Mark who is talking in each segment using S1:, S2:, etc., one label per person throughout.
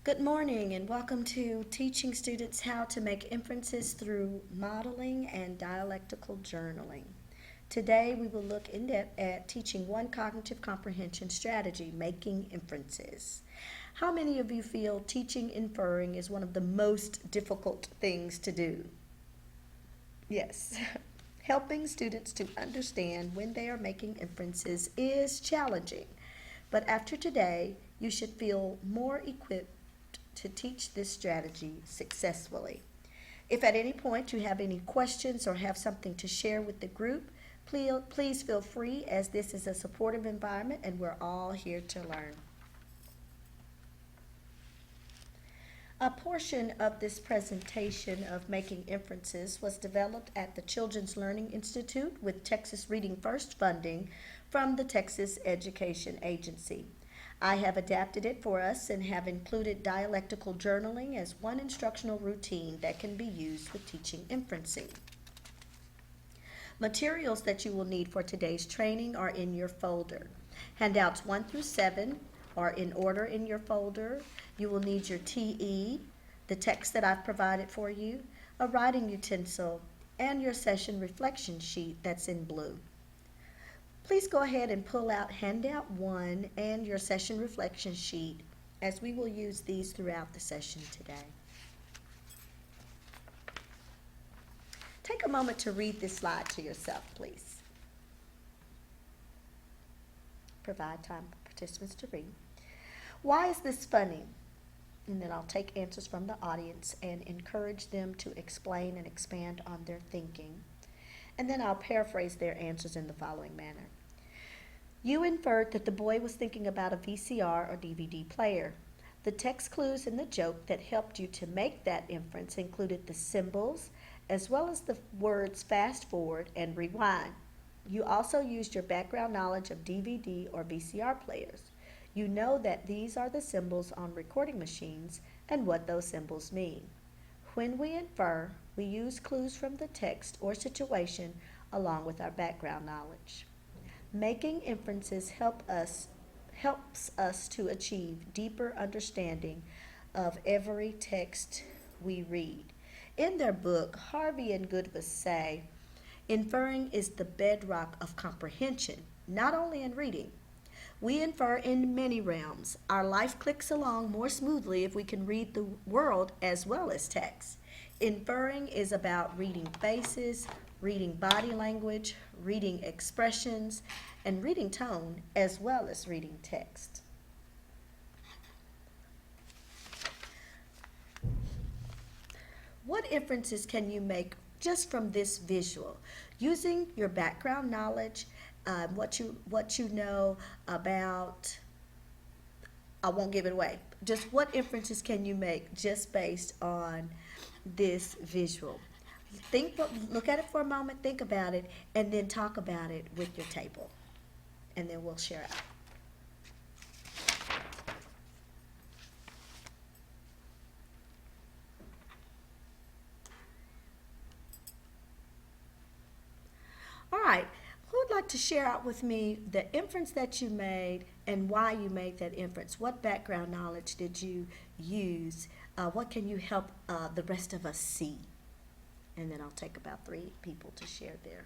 S1: Good morning and welcome to Teaching Students How to Make Inferences Through Modeling and Dialectical Journaling. Today we will look in depth at teaching one cognitive comprehension strategy, making inferences. How many of you feel teaching inferring is one of the most difficult things to do? Yes. Helping students to understand when they are making inferences is challenging, but after today, you should feel more equipped to teach this strategy successfully. If at any point you have any questions or have something to share with the group, please feel free, as this is a supportive environment and we're all here to learn. A portion of this presentation of making inferences was developed at the Children's Learning Institute with Texas Reading First funding from the Texas Education Agency. I have adapted it for us and have included dialectical journaling as one instructional routine that can be used with teaching inferencing. Materials that you will need for today's training are in your folder. Handouts 1 through 7 are in order in your folder. You will need your TE, the text that I've provided for you, a writing utensil, and your session reflection sheet that's in blue. Please go ahead and pull out handout 1 and your session reflection sheet, as we will use these throughout the session today. Take a moment to read this slide to yourself, please. Provide time for participants to read. Why is this funny? And then I'll take answers from the audience and encourage them to explain and expand on their thinking. And then I'll paraphrase their answers in the following manner. You inferred that the boy was thinking about a VCR or DVD player. The text clues in the joke that helped you to make that inference included the symbols, as well as the words fast forward and rewind. You also used your background knowledge of DVD or VCR players. You know that these are the symbols on recording machines and what those symbols mean. When we infer, we use clues from the text or situation along with our background knowledge. Making inferences helps us to achieve deeper understanding of every text we read. In their book, Harvey and Goodvis say, inferring is the bedrock of comprehension, not only in reading. We infer in many realms. Our life clicks along more smoothly if we can read the world as well as text. Inferring is about reading faces, reading body language, reading expressions, and reading tone, as well as reading text. What inferences can you make just from this visual? Using your background knowledge, what you know about, I won't give it away. Just what inferences can you make just based on this visual? Look at it for a moment, think about it, and then talk about it with your table. And then we'll share out. All right, who would like to share out with me the inference that you made and why you made that inference? What background knowledge did you use? What can you help the rest of us see? And then I'll take about 3 people to share there.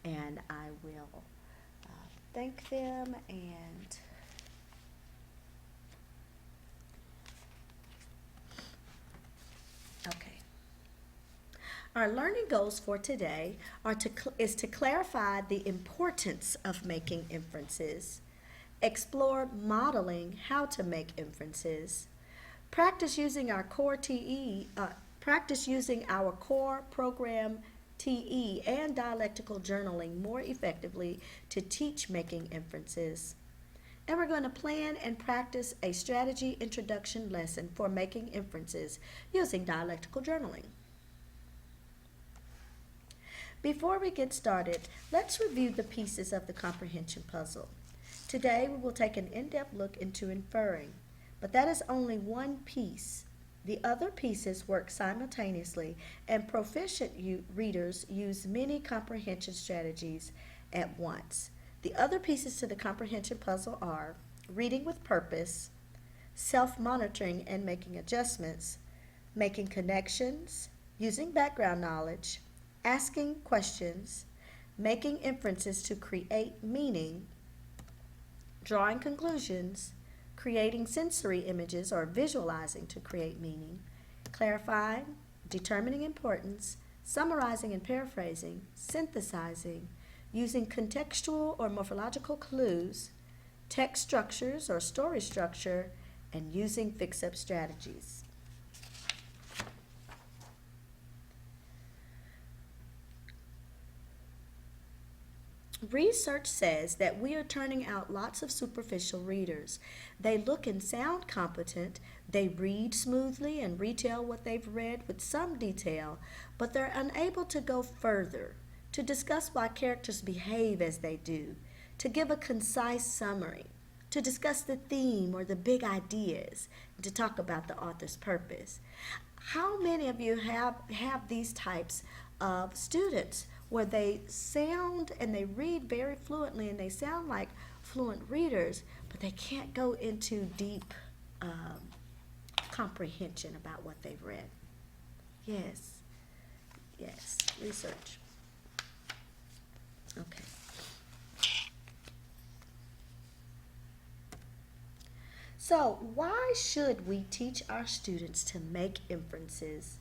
S1: And I will thank them and okay. Our learning goals for today is to clarify the importance of making inferences, explore modeling how to make inferences, practice using our core program TE and dialectical journaling more effectively to teach making inferences. And we're going to plan and practice a strategy introduction lesson for making inferences using dialectical journaling. Before we get started, let's review the pieces of the comprehension puzzle. Today we will take an in-depth look into inferring, but that is only one piece. The other pieces work simultaneously, and proficient readers use many comprehension strategies at once. The other pieces to the comprehension puzzle are reading with purpose, self-monitoring and making adjustments, making connections, using background knowledge, asking questions, making inferences to create meaning, drawing conclusions, creating sensory images or visualizing to create meaning, clarifying, determining importance, summarizing and paraphrasing, synthesizing, using contextual or morphological clues, text structures or story structure, and using fix-up strategies. Research says that we are turning out lots of superficial readers. They look and sound competent, they read smoothly and retell what they've read with some detail, but they're unable to go further, to discuss why characters behave as they do, to give a concise summary, to discuss the theme or the big ideas, and to talk about the author's purpose. How many of you have these types of students where they sound and they read very fluently and they sound like fluent readers, but they can't go into deep comprehension about what they've read? Yes, research. Okay. So, why should we teach our students to make inferences?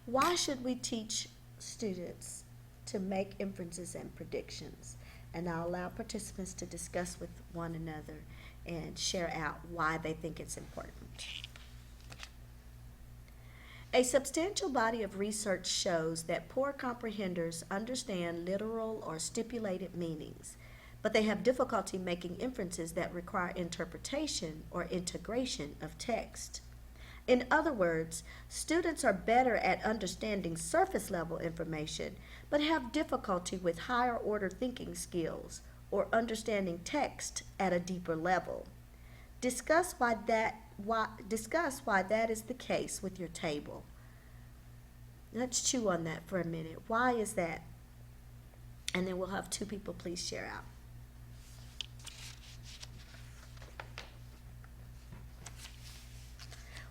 S1: Why should we teach students to make inferences and predictions? And I'll allow participants to discuss with one another and share out why they think it's important. A substantial body of research shows that poor comprehenders understand literal or stipulated meanings, but they have difficulty making inferences that require interpretation or integration of text. In other words, students are better at understanding surface level information, but have difficulty with higher order thinking skills or understanding text at a deeper level. Discuss why that is the case with your table. Let's chew on that for a minute. Why is that? And then we'll have two people please share out.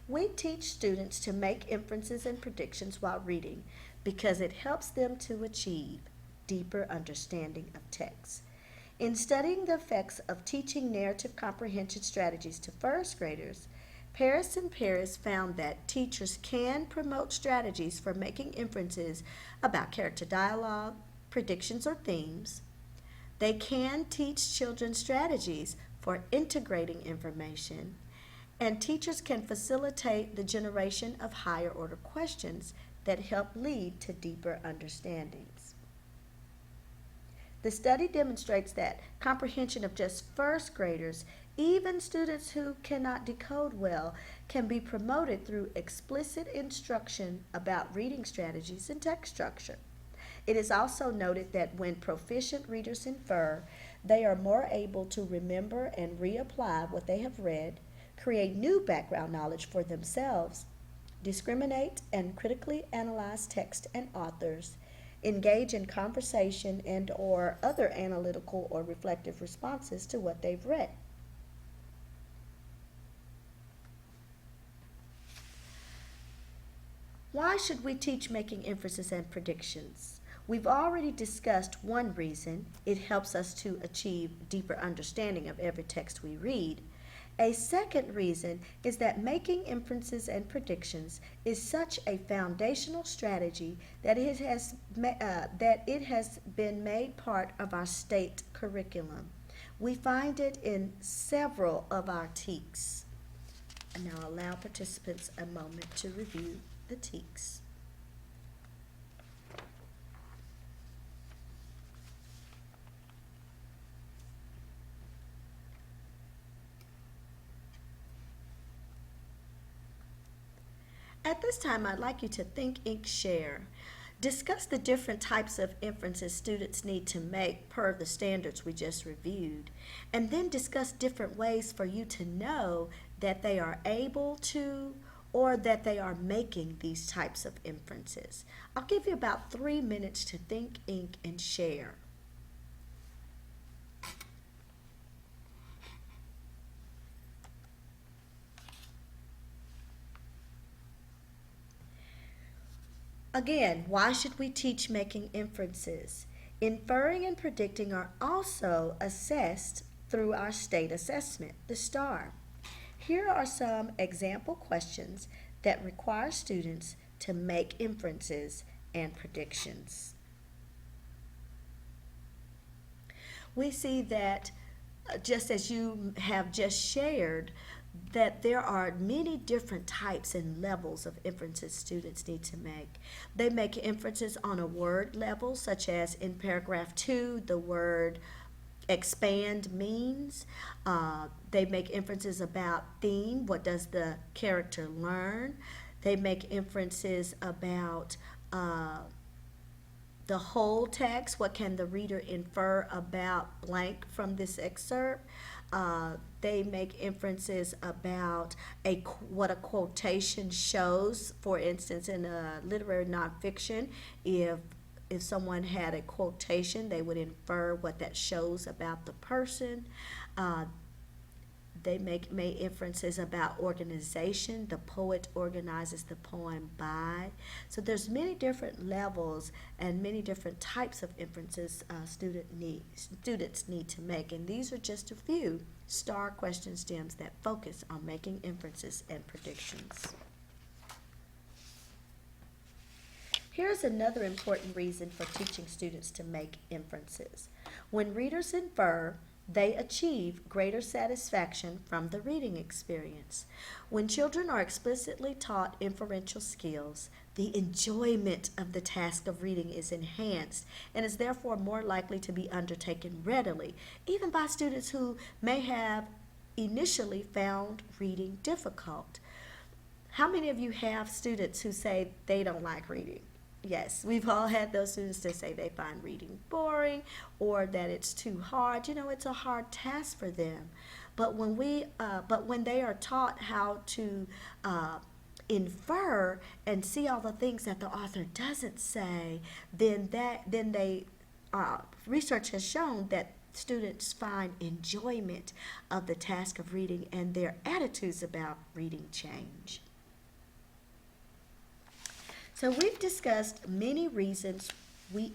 S1: We teach students to make inferences and predictions while reading because it helps them to achieve deeper understanding of text. In studying the effects of teaching narrative comprehension strategies to first graders, Paris and Paris found that teachers can promote strategies for making inferences about character dialogue, predictions, or themes. They can teach children strategies for integrating information, and teachers can facilitate the generation of higher order questions that help lead to deeper understandings. The study demonstrates that comprehension of just first graders, even students who cannot decode well, can be promoted through explicit instruction about reading strategies and text structure. It is also noted that when proficient readers infer, they are more able to remember and reapply what they have read, create new background knowledge for themselves, discriminate and critically analyze text and authors, engage in conversation and or other analytical or reflective responses to what they've read. Why should we teach making inferences and predictions? We've already discussed one reason. It helps us to achieve deeper understanding of every text we read. A second reason is that making inferences and predictions is such a foundational strategy that it has been made part of our state curriculum. We find it in several of our TEKS. And now allow participants a moment to review the TEKS. At this time, I'd like you to think, ink, share. Discuss the different types of inferences students need to make per the standards we just reviewed, and then discuss different ways for you to know that they are able to or that they are making these types of inferences. I'll give you about 3 minutes to think, ink, and share. Again, why should we teach making inferences? Inferring and predicting are also assessed through our state assessment, the STAR. Here are some example questions that require students to make inferences and predictions. We see that just as you have just shared, that there are many different types and levels of inferences students need to make. They make inferences on a word level, such as in paragraph 2, the word expand means. They make inferences about theme. What does the character learn? They make inferences about the whole text. What can the reader infer about blank from this excerpt? They make inferences about what a quotation shows. For instance, in a literary nonfiction, if someone had a quotation, they would infer what that shows about the person. They make inferences about organization. The poet organizes the poem by. So there's many different levels and many different types of inferences students need to make. And these are just a few STAR question stems that focus on making inferences and predictions. Here's another important reason for teaching students to make inferences. When readers infer, they achieve greater satisfaction from the reading experience. When children are explicitly taught inferential skills, the enjoyment of the task of reading is enhanced and is therefore more likely to be undertaken readily, even by students who may have initially found reading difficult. How many of you have students who say they don't like reading? Yes, we've all had those students that say they find reading boring or that it's too hard. You know, it's a hard task for them. But when they are taught how to infer and see all the things that the author doesn't say, then research has shown that students find enjoyment of the task of reading and their attitudes about reading change. So we've discussed many reasons we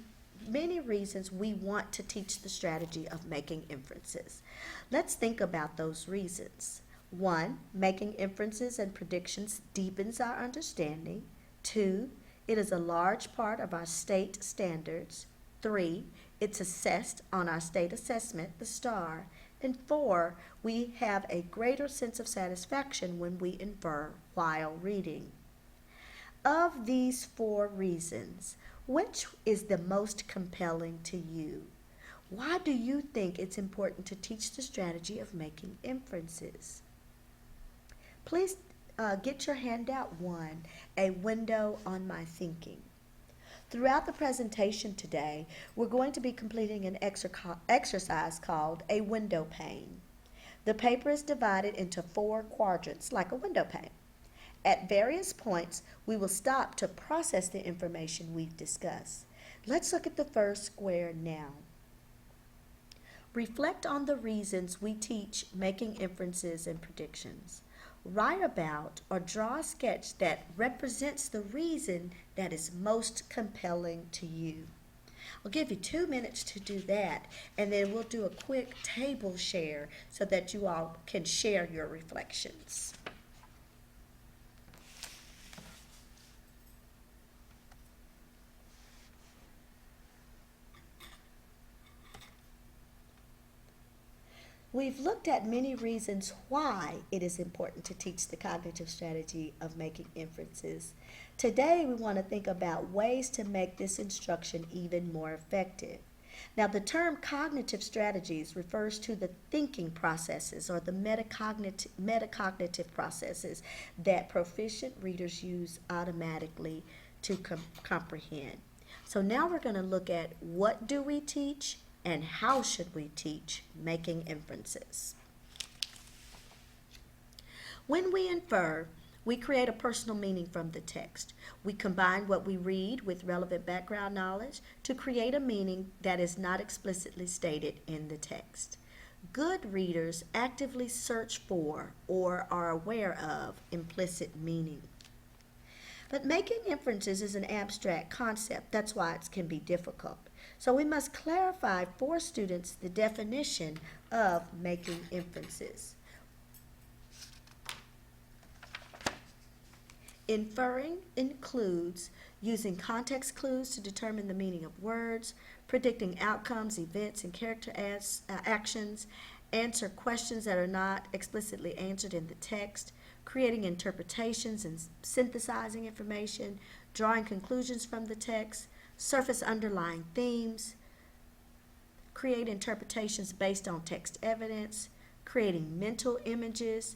S1: want to teach the strategy of making inferences. Let's think about those reasons. 1, making inferences and predictions deepens our understanding. 2, it is a large part of our state standards. 3, it's assessed on our state assessment, the STAR. And 4, we have a greater sense of satisfaction when we infer while reading. Of these 4 reasons, which is the most compelling to you? Why do you think it's important to teach the strategy of making inferences? Please get your handout 1, A Window on My Thinking. Throughout the presentation today, we're going to be completing an exercise called a window pane. The paper is divided into 4 quadrants like a window pane. At various points, we will stop to process the information we've discussed. Let's look at the first square now. Reflect on the reasons we teach making inferences and predictions. Write about or draw a sketch that represents the reason that is most compelling to you. I'll give you 2 minutes to do that, and then we'll do a quick table share so that you all can share your reflections. We've looked at many reasons why it is important to teach the cognitive strategy of making inferences. Today, we want to think about ways to make this instruction even more effective. Now, the term cognitive strategies refers to the thinking processes or the metacognitive processes that proficient readers use automatically to comprehend. So now we're going to look at what do we teach and how should we teach making inferences. When we infer, We create a personal meaning from the text. We combine what we read with relevant background knowledge to create a meaning that is not explicitly stated in the text. Good readers actively search for or are aware of implicit meaning. But making inferences is an abstract concept. That's why it can be difficult. So we must clarify for students the definition of making inferences. Inferring includes using context clues to determine the meaning of words, predicting outcomes, events, and character actions, answer questions that are not explicitly answered in the text, creating interpretations and synthesizing information, drawing conclusions from the text, surface underlying themes, create interpretations based on text evidence, creating mental images,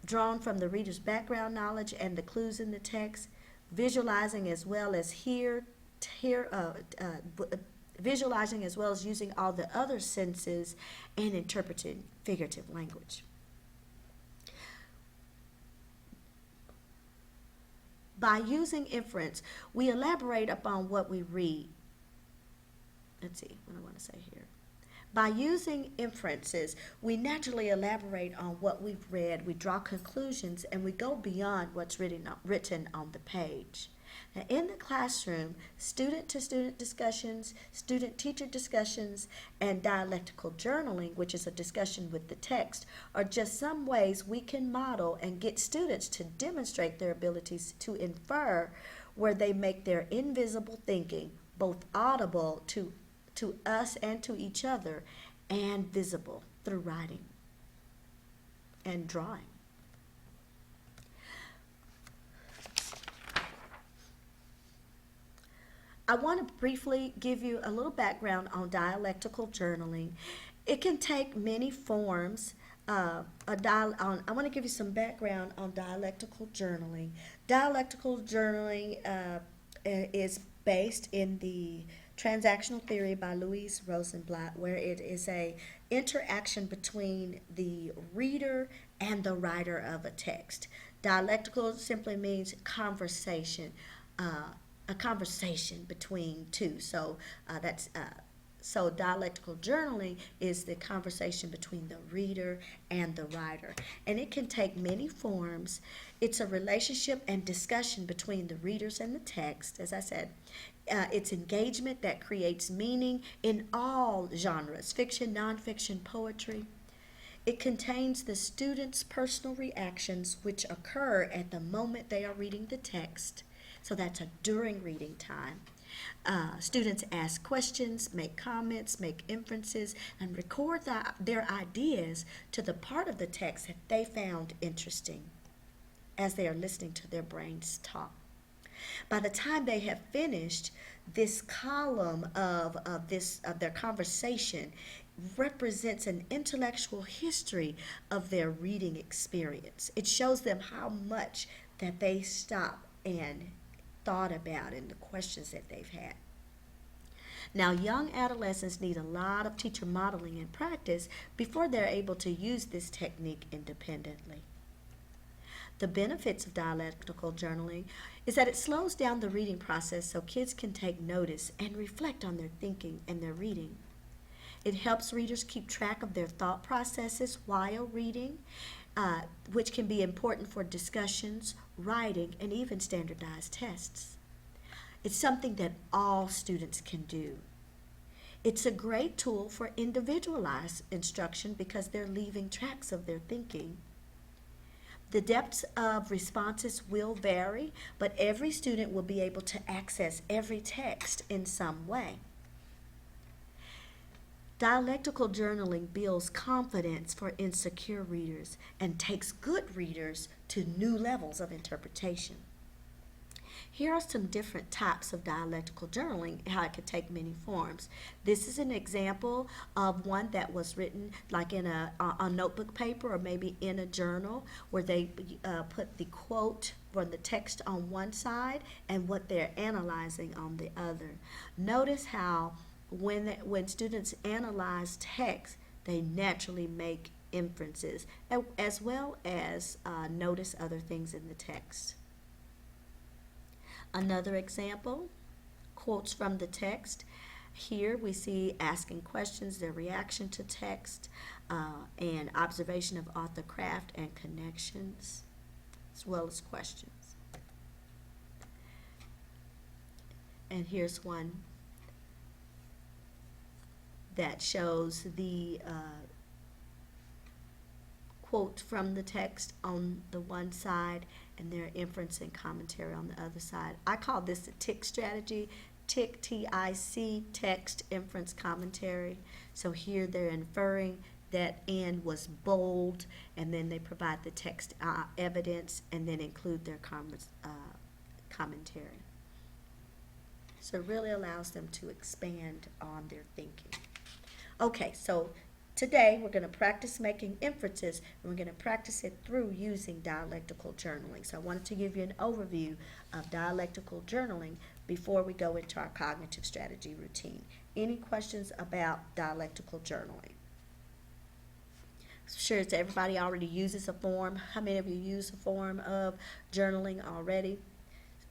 S1: drawn from the reader's background knowledge and the clues in the text, visualizing as well as visualizing as well as using all the other senses, and interpreting figurative language. By using inference, we elaborate upon what we read. Let's see what I want to say here. By using inferences, we naturally elaborate on what we've read, we draw conclusions, and we go beyond what's written on the page. Now, in the classroom, student-to-student discussions, student-teacher discussions, and dialectical journaling, which is a discussion with the text, are just some ways we can model and get students to demonstrate their abilities to infer, where they make their invisible thinking both audible to us and to each other, and visible through writing and drawing. I want to briefly give you a little background on dialectical journaling. It can take many forms. I want to give you some background on dialectical journaling. Dialectical journaling is based in the Transactional Theory by Louise Rosenblatt, where it is a interaction between the reader and the writer of a text. Dialectical simply means conversation, a conversation between two. So so dialectical journaling is the conversation between the reader and the writer. And it can take many forms. It's a relationship and discussion between the readers and the text, as I said. It's engagement that creates meaning in all genres, fiction, nonfiction, poetry. It contains the student's personal reactions which occur at the moment they are reading the text. So that's a during reading time. Students ask questions, make comments, make inferences, and record their ideas to the part of the text that they found interesting as they are listening to their brains talk. By the time they have finished, this column of their conversation represents an intellectual history of their reading experience. It shows them how much that they stop and thought about and the questions that they've had. Now, young adolescents need a lot of teacher modeling and practice before they're able to use this technique independently. The benefits of dialectical journaling is that it slows down the reading process so kids can take notice and reflect on their thinking and their reading. It helps readers keep track of their thought processes while reading, which can be important for discussions, writing, and even standardized tests. It's something that all students can do. It's a great tool for individualized instruction because they're leaving tracks of their thinking. The depths of responses will vary, but every student will be able to access every text in some way. Dialectical journaling builds confidence for insecure readers and takes good readers to new levels of interpretation. Here are some different types of dialectical journaling, how it could take many forms. This is an example of one that was written like in a notebook paper or maybe in a journal, where they put the quote from the text on one side and what they're analyzing on the other. Notice how when students analyze text, they naturally make inferences, as well as notice other things in the text. Another example, quotes from the text. Here we see asking questions, their reaction to text, and observation of author craft and connections, as well as questions. And here's one that shows the quote from the text on the one side and their inference and commentary on the other side. I call this the TIC strategy. TIC, T-I-C, text, inference, commentary. So here they're inferring that "and" was bold, and then they provide the text evidence and then include their commentary. So it really allows them to expand on their thinking. Okay, so today we're going to practice making inferences, and we're going to practice it through using dialectical journaling. So I wanted to give you an overview of dialectical journaling before we go into our cognitive strategy routine. Any questions about dialectical journaling? Sure, so everybody already uses a form. How many of you use a form of journaling already?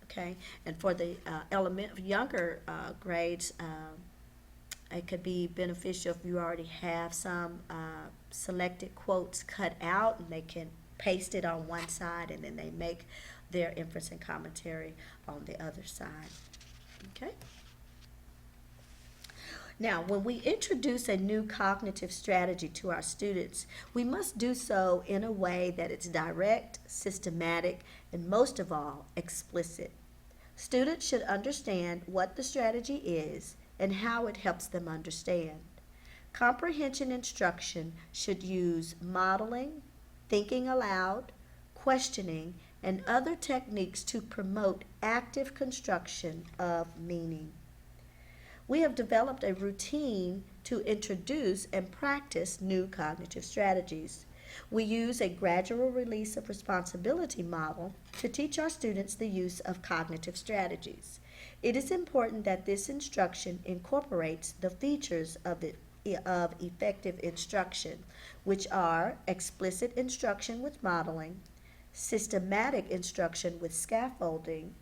S1: Okay, and for the younger grades, it could be beneficial if you already have some selected quotes cut out, and they can paste it on one side, and then they make their inference and commentary on the other side. Okay. Now, when we introduce a new cognitive strategy to our students, we must do so in a way that it's direct, systematic, and most of all, explicit. Students should understand what the strategy is and how it helps them understand. Comprehension instruction should use modeling, thinking aloud, questioning, and other techniques to promote active construction of meaning. We have developed a routine to introduce and practice new cognitive strategies. We use a gradual release of responsibility model to teach our students the use of cognitive strategies. It is important that this instruction incorporates the features of effective instruction, which are explicit instruction with modeling, systematic instruction with scaffolding,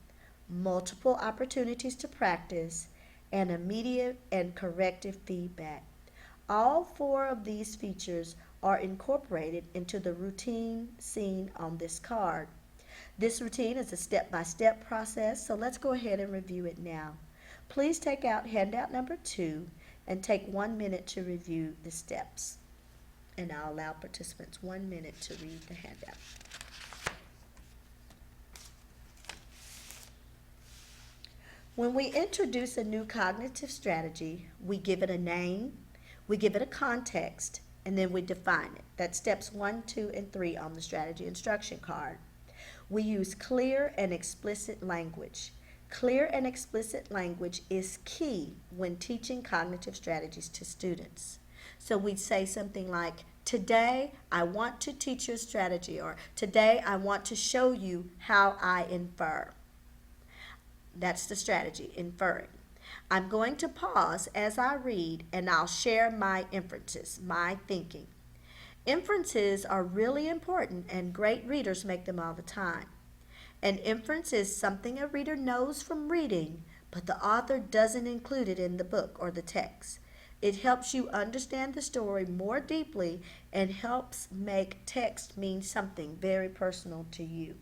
S1: multiple opportunities to practice, and immediate and corrective feedback. All four of these features are incorporated into the routine seen on this card. This routine is a step-by-step process, so let's go ahead and review it now. Please take out handout number 2 and take 1 minute to review the steps. And I'll allow participants 1 minute to read the handout. When we introduce a new cognitive strategy, we give it a name, we give it a context, and then we define it. That's steps 1, 2, and 3 on the strategy instruction card. We use clear and explicit language. Clear and explicit language is key when teaching cognitive strategies to students. So we'd say something like, today I want to teach you a strategy, or today I want to show you how I infer. That's the strategy, inferring. I'm going to pause as I read, and I'll share my inferences, my thinking. Inferences are really important, and great readers make them all the time. An inference is something a reader knows from reading, but the author doesn't include it in the book or the text. It helps you understand the story more deeply and helps make text mean something very personal to you.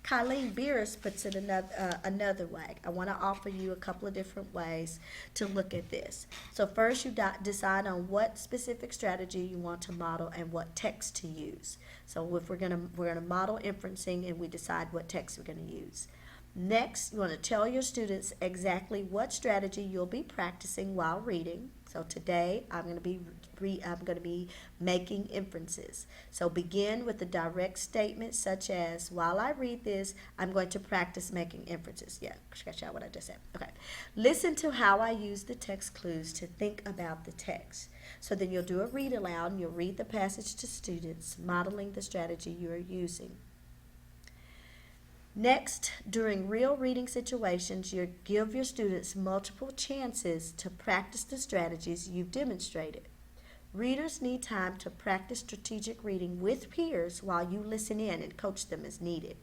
S1: Colleen Beers puts it another way. I want to offer you a couple of different ways to look at this. So first you decide on what specific strategy you want to model and what text to use. So if we're gonna model inferencing, and we decide what text we're going to use. Next, you want to tell your students exactly what strategy you'll be practicing while reading. So today I'm going to be making inferences. So begin with a direct statement such as, while I read this, I'm going to practice making inferences. Yeah, scratch out what I just said. Okay. Listen to how I use the text clues to think about the text. So then you'll do a read aloud, and you'll read the passage to students, modeling the strategy you are using. Next, during real reading situations, you give your students multiple chances to practice the strategies you've demonstrated. Readers need time to practice strategic reading with peers while you listen in and coach them as needed.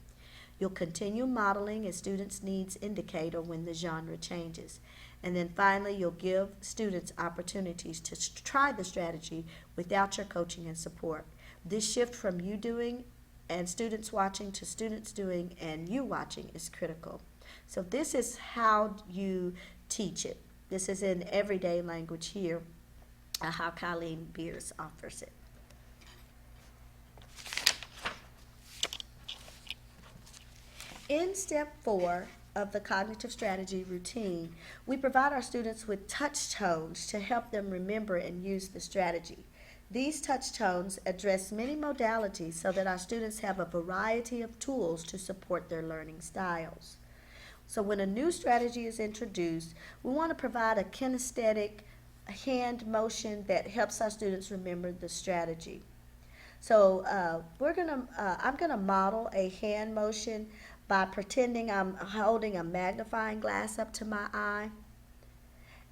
S1: You'll continue modeling as students' needs indicate or when the genre changes. And then finally, you'll give students opportunities to try the strategy without your coaching and support. This shift from you doing and students watching to students doing and you watching is critical. So this is how you teach it. This is in everyday language here, how Colleen Beers offers it. In step 4 of the cognitive strategy routine, we provide our students with touch tones to help them remember and use the strategy. These touch tones address many modalities so that our students have a variety of tools to support their learning styles. So when a new strategy is introduced, we want to provide a kinesthetic hand motion that helps our students remember the strategy. So I'm gonna model a hand motion by pretending I'm holding a magnifying glass up to my eye.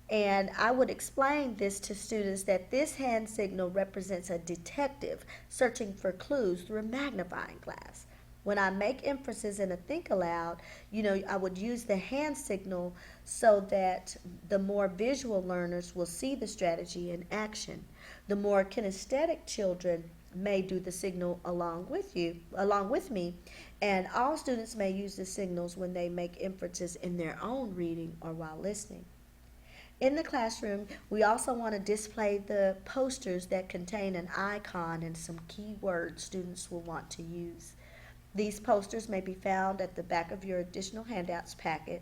S1: And I would explain this to students that this hand signal represents a detective searching for clues through a magnifying glass. When I make inferences in a think aloud, I would use the hand signal so that the more visual learners will see the strategy in action. The more kinesthetic children may do the signal along with me, and all students may use the signals when they make inferences in their own reading or while listening. In the classroom, we also want to display the posters that contain an icon and some key words students will want to use. These posters may be found at the back of your additional handouts packet.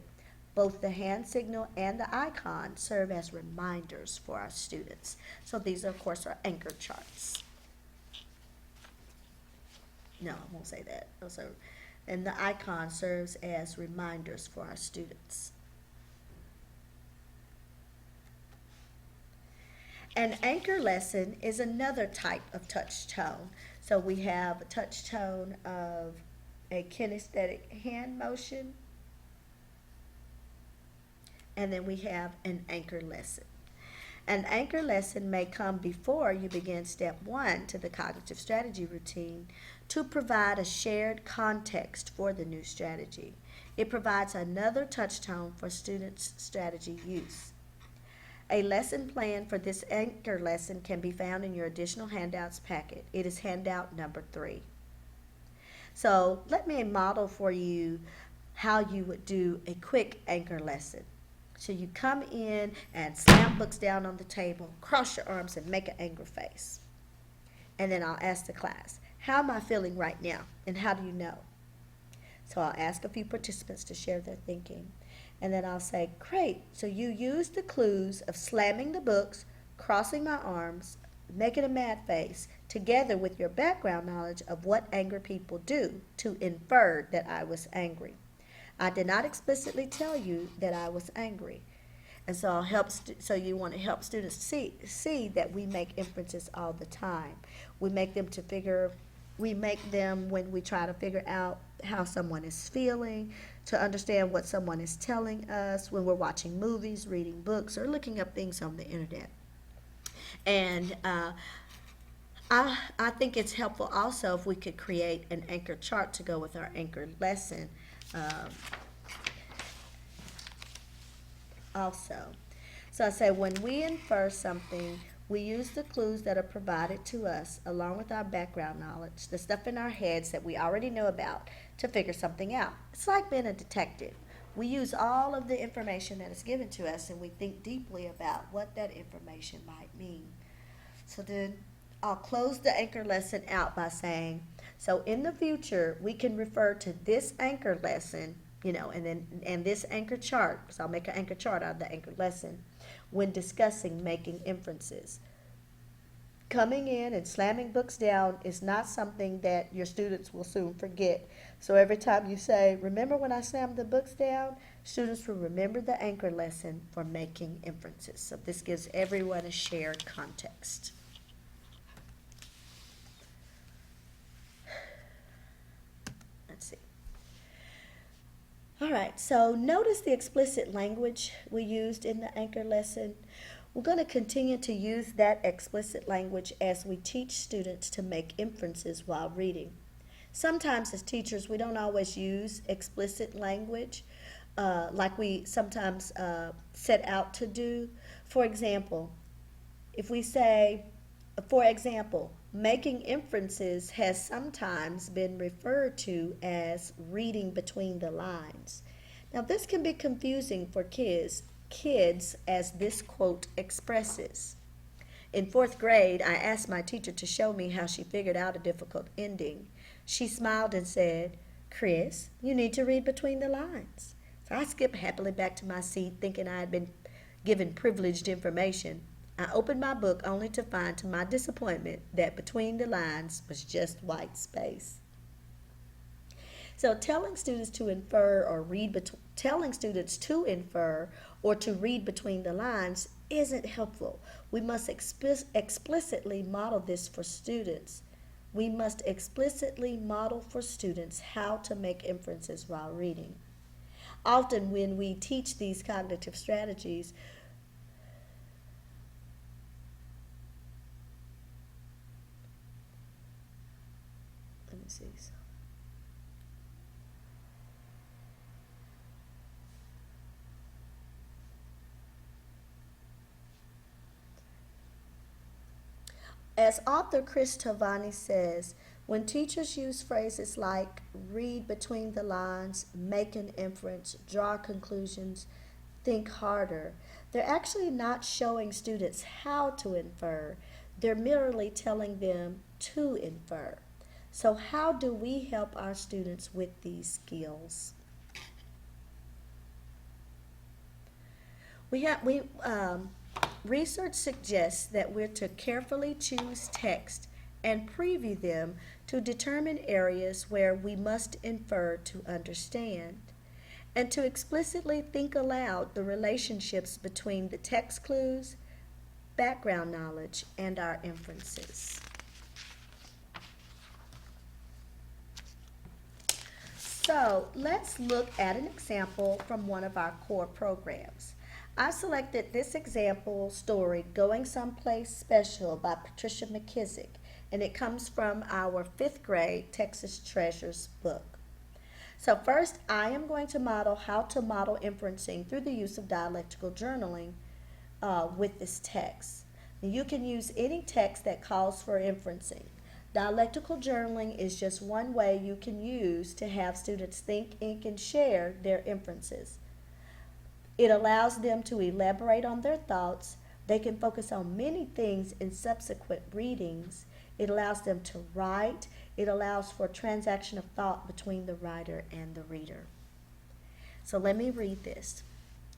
S1: Both the hand signal and the icon serve as reminders for our students. So these, of course, are anchor charts. No, I won't say that. And the icon serves as reminders for our students. An anchor lesson is another type of touch tone. So we have a touch tone of a kinesthetic hand motion, and then we have an anchor lesson. An anchor lesson may come before you begin step 1 to the cognitive strategy routine to provide a shared context for the new strategy. It provides another touch tone for students' strategy use. A lesson plan for this anchor lesson can be found in your additional handouts packet. It is handout number 3. So let me model for you how you would do a quick anchor lesson. So you come in and slam books down on the table, cross your arms and make an angry face. And then I'll ask the class, how am I feeling right now? And how do you know? So I'll ask a few participants to share their thinking. And then I'll say, great, so you used the clues of slamming the books, crossing my arms, making a mad face, together with your background knowledge of what angry people do to infer that I was angry. I did not explicitly tell you that I was angry. And so you want to help students see that we make inferences all the time. We make them when we try to figure out how someone is feeling, to understand what someone is telling us when we're watching movies, reading books, or looking up things on the internet. And I think it's helpful also if we could create an anchor chart to go with our anchor lesson also. So I say when we infer something, we use the clues that are provided to us along with our background knowledge, the stuff in our heads that we already know about, to figure something out. It's like being a detective. We use all of the information that is given to us and we think deeply about what that information might mean. So then I'll close the anchor lesson out by saying, so in the future we can refer to this anchor lesson, and this anchor chart, because I'll make an anchor chart out of the anchor lesson, when discussing making inferences. Coming in and slamming books down is not something that your students will soon forget. So every time you say, remember when I slammed the books down, students will remember the anchor lesson for making inferences. So this gives everyone a shared context. Let's see. All right, so notice the explicit language we used in the anchor lesson. We're going to continue to use that explicit language as we teach students to make inferences while reading. Sometimes, as teachers, we don't always use explicit language like we sometimes set out to do. For example, if we say, for example, making inferences has sometimes been referred to as reading between the lines. Now, this can be confusing for kids as this quote expresses. In fourth grade, I asked my teacher to show me how she figured out a difficult ending. She smiled and said, "Chris, you need to read between the lines." So I skipped happily back to my seat, thinking I had been given privileged information. I opened my book only to find, to my disappointment, that between the lines was just white space. So telling students to infer or to read between the lines isn't helpful. We must explicitly model this for students. We must explicitly model for students how to make inferences while reading. Often when we teach these cognitive strategies, let me see. As author Chris Tovani says, when teachers use phrases like read between the lines, make an inference, draw conclusions, think harder, they're actually not showing students how to infer. They're merely telling them to infer. So how do we help our students with these skills? Research suggests that we're to carefully choose text and preview them to determine areas where we must infer to understand, and to explicitly think aloud the relationships between the text clues, background knowledge, and our inferences. So let's look at an example from one of our core programs. I selected this example story, Going Someplace Special by Patricia McKissick, and it comes from our 5th grade Texas Treasures book. So first, I am going to model how to model inferencing through the use of dialectical journaling with this text. Now, you can use any text that calls for inferencing. Dialectical journaling is just one way you can use to have students think, ink, and share their inferences. It allows them to elaborate on their thoughts. They can focus on many things in subsequent readings. It allows them to write. It allows for transaction of thought between the writer and the reader. So let me read this,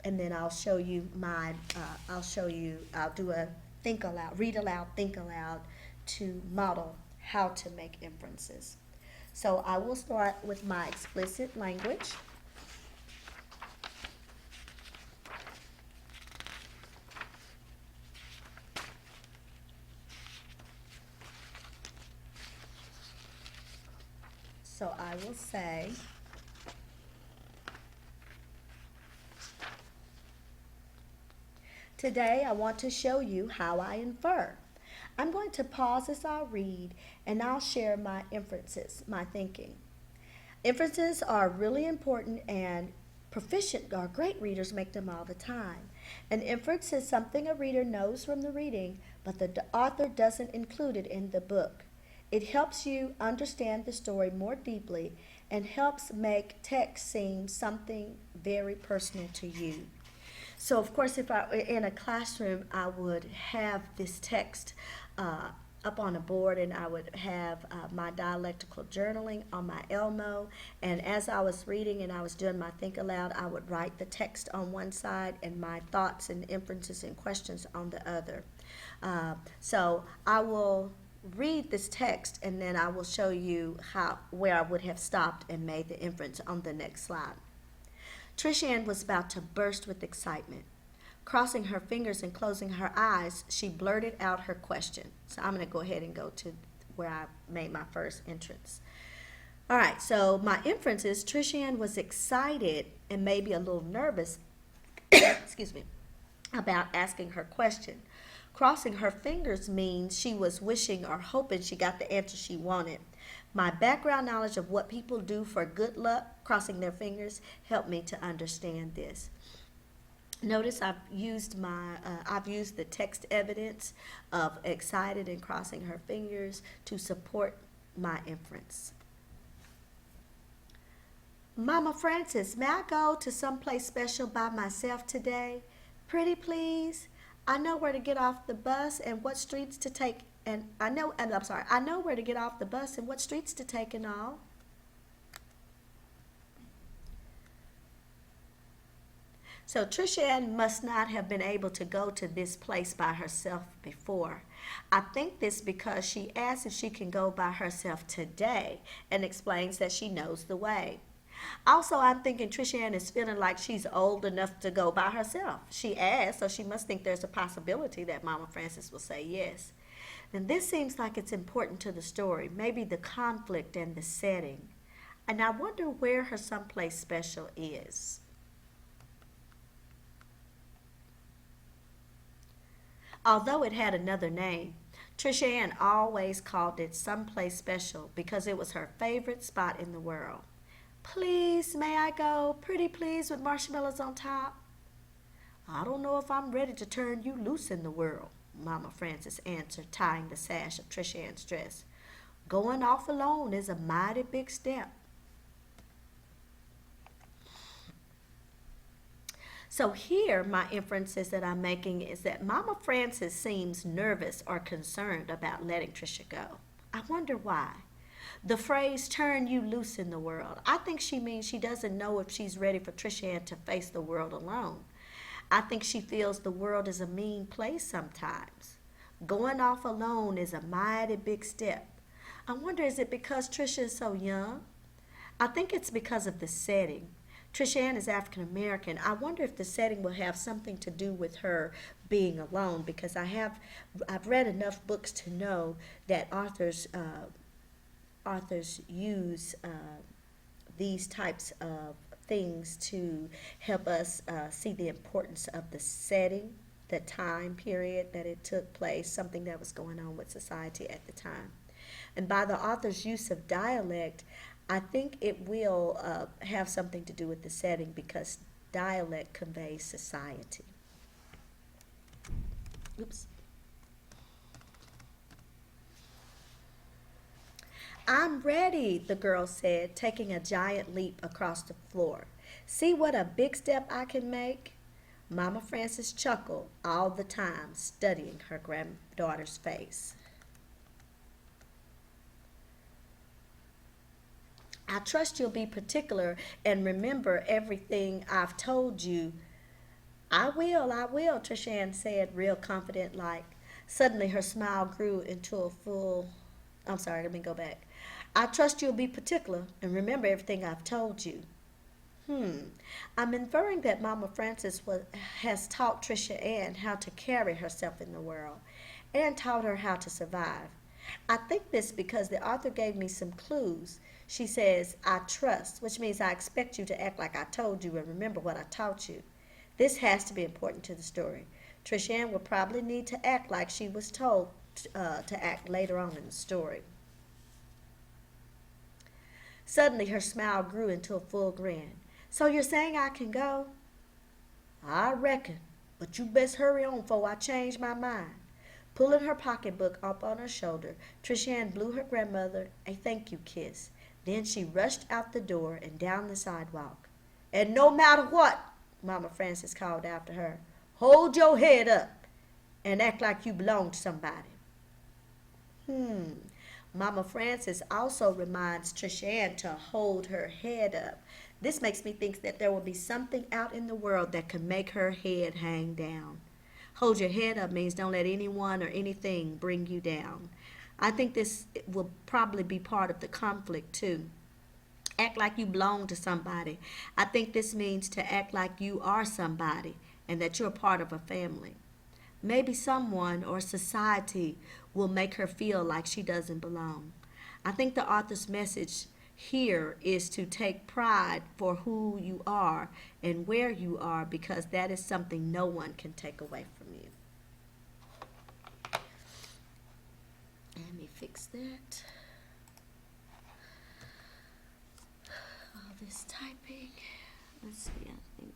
S1: and then I'll show you I'll do a think aloud, read aloud, think aloud to model how to make inferences. So I will start with my explicit language. So I will say, today I want to show you how I infer. I'm going to pause as I read, and I'll share my inferences, my thinking. Inferences are really important, and proficient or great readers make them all the time. An inference is something a reader knows from the reading, but the author doesn't include it in the book. It helps you understand the story more deeply and helps make text seem something very personal to you. So, of course, if I in a classroom, I would have this text up on a board, and I would have my dialectical journaling on my Elmo. And as I was reading and I was doing my think aloud, I would write the text on one side and my thoughts and inferences and questions on the other. So I will read this text, and then I will show you where I would have stopped and made the inference on the next slide. Trish Ann was about to burst with excitement. Crossing her fingers and closing her eyes, she blurted out her question. So I'm going to go ahead and go to where I made my first entrance. All right, so my inference is Trish Ann was excited and maybe a little nervous, excuse me, about asking her question. Crossing her fingers means she was wishing or hoping she got the answer she wanted. My background knowledge of what people do for good luck, crossing their fingers, helped me to understand this. Notice I've used the text evidence of excited and crossing her fingers to support my inference. Mama Francis, may I go to someplace special by myself today? Pretty please. I know where to get off the bus and what streets to take, and I know where to get off the bus and what streets to take and all. So Trisha Ann must not have been able to go to this place by herself before. I think this because she asks if she can go by herself today and explains that she knows the way. Also, I'm thinking Trisha Ann is feeling like she's old enough to go by herself. She asked, so she must think there's a possibility that Mama Francis will say yes. And this seems like it's important to the story, maybe the conflict and the setting. And I wonder where her someplace special is. Although it had another name, Trisha Ann always called it someplace special because it was her favorite spot in the world. Please, may I go? Pretty please with marshmallows on top. I don't know if I'm ready to turn you loose in the world, Mama Francis answered, tying the sash of Trisha Ann's dress. Going off alone is a mighty big step. So here, my inferences that I'm making is that Mama Francis seems nervous or concerned about letting Trisha go. I wonder why. The phrase, turn you loose in the world, I think she means she doesn't know if she's ready for Trisha Ann to face the world alone. I think she feels the world is a mean place sometimes. Going off alone is a mighty big step. I wonder, is it because Trisha is so young? I think it's because of the setting. Trisha Ann is African American. I wonder if the setting will have something to do with her being alone, because I've read enough books to know that authors use these types of things to help us see the importance of the setting, the time period that it took place, something that was going on with society at the time. And by the author's use of dialect, I think it will have something to do with the setting, because dialect conveys society. Oops. I'm ready, the girl said, taking a giant leap across the floor. See what a big step I can make? Mama Francis chuckled all the time, studying her granddaughter's face. I trust you'll be particular and remember everything I've told you. I will, Trisha Ann said, real confident like. Suddenly her smile grew into a full, I'm sorry, let me go back. I trust you'll be particular and remember everything I've told you. I'm inferring that Mama Francis has taught Trisha Ann how to carry herself in the world and taught her how to survive. I think this because the author gave me some clues. She says, I trust, which means I expect you to act like I told you and remember what I taught you. This has to be important to the story. Trisha Ann will probably need to act like she was told to act later on in the story. Suddenly her smile grew into a full grin. So you're saying I can go? I reckon, but you best hurry on before I change my mind. Pulling her pocketbook up on her shoulder, Trisha Ann blew her grandmother a thank you kiss. Then she rushed out the door and down the sidewalk. And no matter what, Mama Francis called after her, hold your head up and act like you belong to somebody. Mama Francis also reminds Trisha Ann to hold her head up. This makes me think that there will be something out in the world that can make her head hang down. Hold your head up means don't let anyone or anything bring you down. I think this will probably be part of the conflict too. Act like you belong to somebody. I think this means to act like you are somebody and that you're part of a family. Maybe someone or society will make her feel like she doesn't belong. I think the author's message here is to take pride for who you are and where you are, because that is something no one can take away from you. Let me fix that. All this typing. Let's see, I think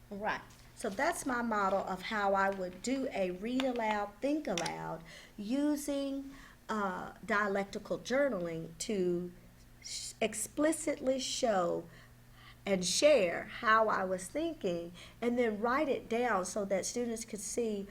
S1: right. So that's my model of how I would do a read aloud, think aloud, using dialectical journaling to explicitly show and share how I was thinking, and then write it down so that students could see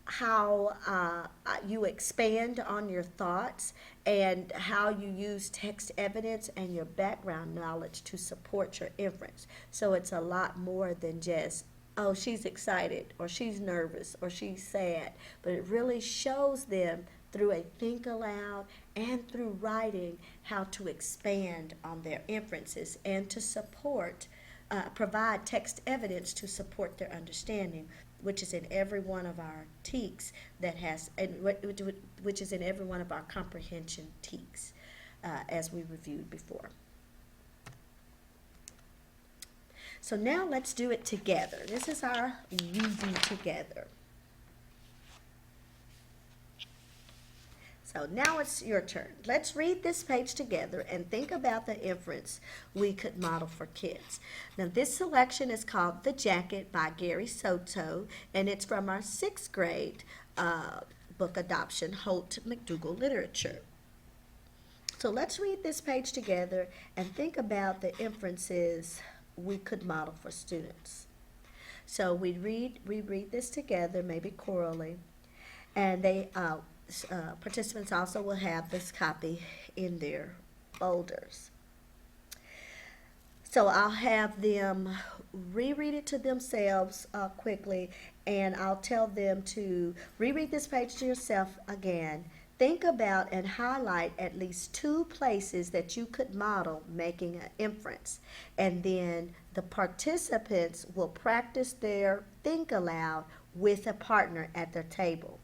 S1: how you expand on your thoughts and how you use text evidence and your background knowledge to support your inference. So it's a lot more than just, oh, she's excited or she's nervous or she's sad, but it really shows them through a think aloud and through writing how to expand on their inferences and to support, provide text evidence to support their understanding, which is in every one of our TEKS that has, which is in every one of our comprehension TEKS, as we reviewed before. So now let's do it together. This is our reading together. So now it's your turn. Let's read this page together and think about the inference we could model for kids. Now this selection is called The Jacket by Gary Soto, and it's from our 6th grade book adoption, Holt McDougall Literature. So let's read this page together and think about the inferences we could model for students. So we read this together, maybe chorally, and they participants also will have this copy in their folders. So I'll have them reread it to themselves quickly, and I'll tell them to reread this page to yourself again. Think about and highlight at least 2 places that you could model making an inference, and then the participants will practice their think aloud with a partner at their table.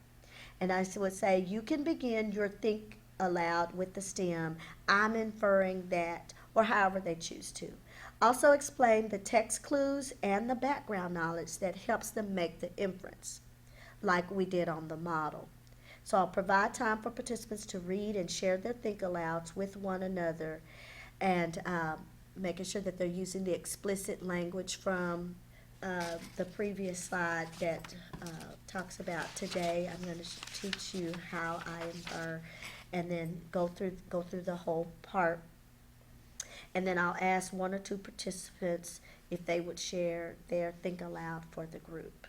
S1: And I would say you can begin your think aloud with the stem, I'm inferring that, or however they choose to. Also explain the text clues and the background knowledge that helps them make the inference, like we did on the model. So I'll provide time for participants to read and share their think alouds with one another, and making sure that they're using the explicit language from the previous slide that talks about today. I'm going to teach you how I infer, and then go through the whole part. And then I'll ask 1 or 2 participants if they would share their think aloud for the group.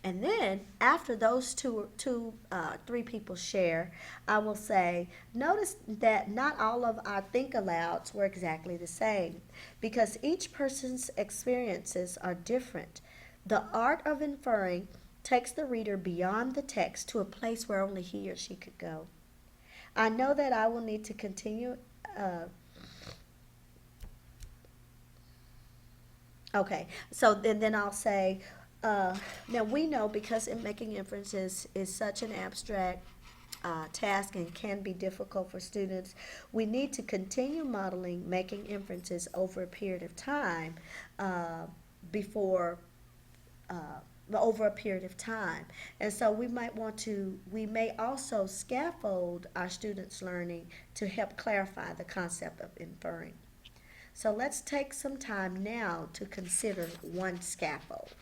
S1: And then after those 3 people share, I will say, notice that not all of our think alouds were exactly the same, because each person's experiences are different. The art of inferring takes the reader beyond the text to a place where only he or she could go. I know that I will need to continue. Okay, so then I'll say, now we know, because in making inferences is such an abstract task and can be difficult for students, we need to continue modeling making inferences over a period of time over a period of time. And so we may also scaffold our students' learning to help clarify the concept of inferring. So let's take some time now to consider one scaffold.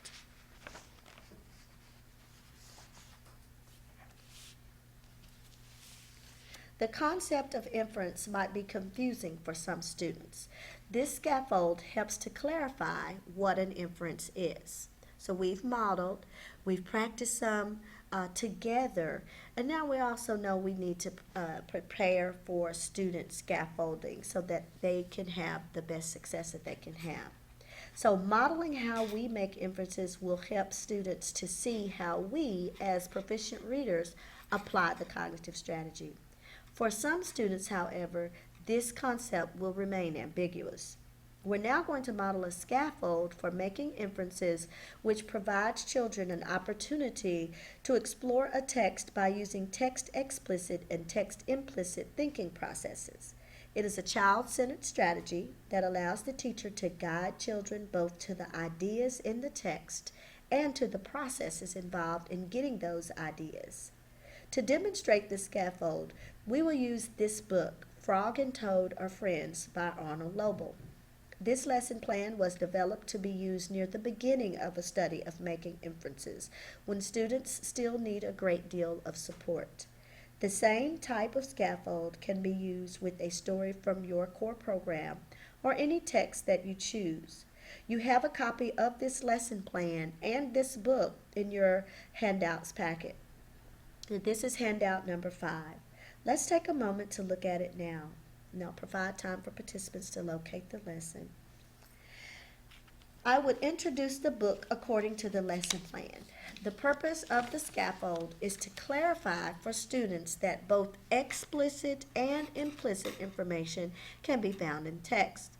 S1: The concept of inference might be confusing for some students. This scaffold helps to clarify what an inference is. So we've modeled, we've practiced some together, and now we also know we need to prepare for student scaffolding so that they can have the best success that they can have. So modeling how we make inferences will help students to see how we, as proficient readers, apply the cognitive strategy. For some students, however, this concept will remain ambiguous. We're now going to model a scaffold for making inferences which provides children an opportunity to explore a text by using text explicit and text implicit thinking processes. It is a child-centered strategy that allows the teacher to guide children both to the ideas in the text and to the processes involved in getting those ideas. To demonstrate the scaffold, we will use this book, Frog and Toad Are Friends by Arnold Lobel. This lesson plan was developed to be used near the beginning of a study of making inferences, when students still need a great deal of support. The same type of scaffold can be used with a story from your core program or any text that you choose. You have a copy of this lesson plan and this book in your handouts packet. This is handout number 5. Let's take a moment to look at it now. And I'll provide time for participants to locate the lesson. I would introduce the book according to the lesson plan. The purpose of the scaffold is to clarify for students that both explicit and implicit information can be found in text.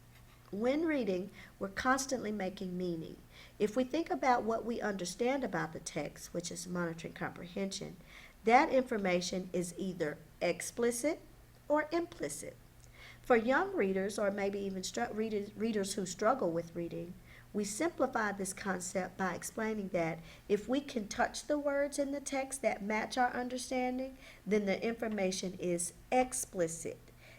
S1: When reading, we're constantly making meaning. If we think about what we understand about the text, which is monitoring comprehension, that information is either explicit or implicit. For young readers, or maybe even readers who struggle with reading, we simplify this concept by explaining that if we can touch the words in the text that match our understanding, then the information is explicit.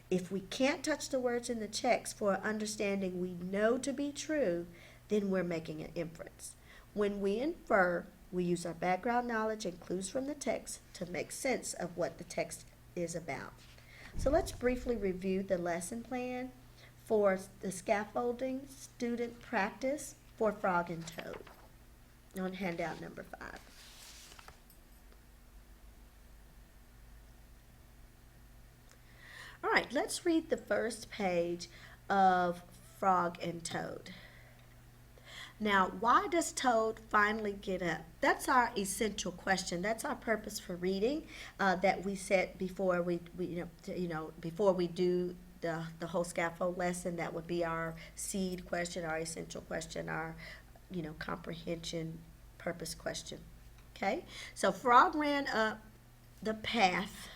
S1: If we can't touch the words in the text for an understanding we know to be true, then we're making an inference. When we infer, we use our background knowledge and clues from the text to make sense of what the text is about. So let's briefly review the lesson plan for the scaffolding student practice for Frog and Toad on handout number 5. All right, let's read the first page of Frog and Toad. Now, why does Toad finally get up? That's our essential question. That's our purpose for reading that we set before we before we do the whole scaffold lesson. That would be our seed question, our essential question, our comprehension purpose question. Okay, so Frog ran up the path.